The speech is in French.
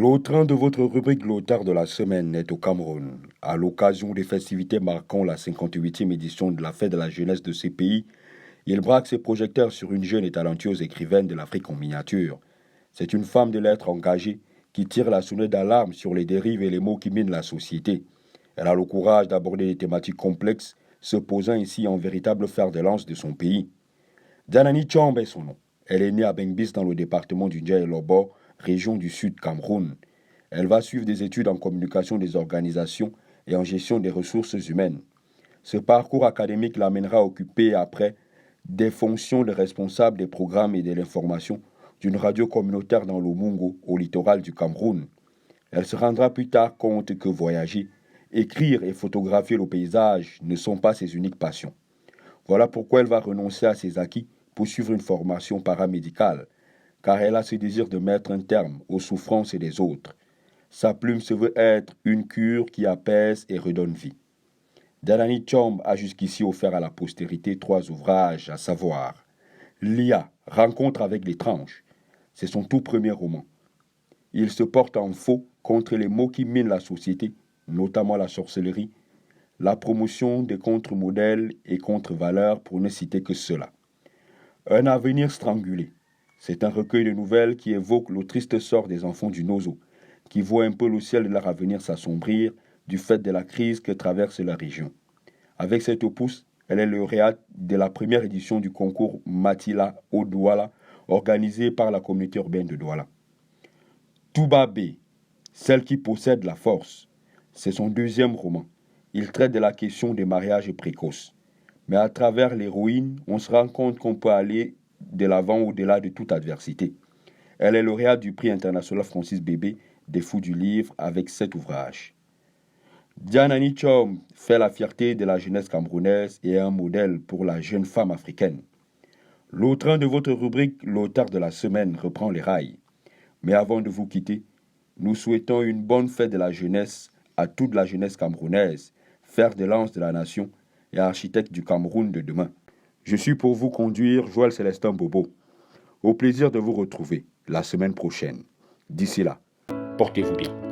L'autre de votre rubrique L'auteur de la semaine est au Cameroun. À l'occasion des festivités marquant la 58e édition de la fête de la jeunesse de ces pays, il braque ses projecteurs sur une jeune et talentueuse écrivaine de l'Afrique en miniature. C'est une femme de lettres engagée qui tire la sonnette d'alarme sur les dérives et les maux qui minent la société. Elle a le courage d'aborder des thématiques complexes, se posant ici en véritable fer de lance de son pays. Danani Tchombe est son nom. Elle est née à Bengbis dans le département du Ndjai-Lobo, région du Sud Cameroun. Elle va suivre des études en communication des organisations et en gestion des ressources humaines. Ce parcours académique l'amènera à occuper après des fonctions de responsable des programmes et de l'information d'une radio communautaire dans le Mungo, au littoral du Cameroun. Elle se rendra plus tard compte que voyager, écrire et photographier le paysage ne sont pas ses uniques passions. Voilà pourquoi elle va renoncer à ses acquis pour suivre une formation paramédicale, car elle a ce désir de mettre un terme aux souffrances des autres. Sa plume se veut être une cure qui apaise et redonne vie. Danani Tchombe a jusqu'ici offert à la postérité 3 ouvrages, à savoir Lia, Rencontre avec l'étrange. C'est son tout premier roman. Il se porte en faux contre les maux qui minent la société, notamment la sorcellerie, la promotion des contre-modèles et contre-valeurs pour ne citer que cela. Un avenir strangulé. C'est un recueil de nouvelles qui évoque le triste sort des enfants du Nozo, qui voient un peu le ciel de leur avenir s'assombrir du fait de la crise que traverse la région. Avec cet opus, elle est lauréate de la première édition du concours Matila au Douala, organisé par la communauté urbaine de Douala. Touba B, celle qui possède la force, c'est son deuxième roman. Il traite de la question des mariages précoces. Mais à travers l'héroïne, on se rend compte qu'on peut aller de l'avant au-delà de toute adversité. Elle est lauréate du prix international Francis Bébé des Fous du Livre avec 7 ouvrages. Danani Tchombe fait la fierté de la jeunesse camerounaise et est un modèle pour la jeune femme africaine. L'autre de votre rubrique, l'auteur de la semaine, reprend les rails. Mais avant de vous quitter, nous souhaitons une bonne fête de la jeunesse à toute la jeunesse camerounaise, fer de lance de la nation et architecte du Cameroun de demain. Je suis pour vous conduire Joël Célestin Bobo. Au plaisir de vous retrouver la semaine prochaine. D'ici là, portez-vous bien.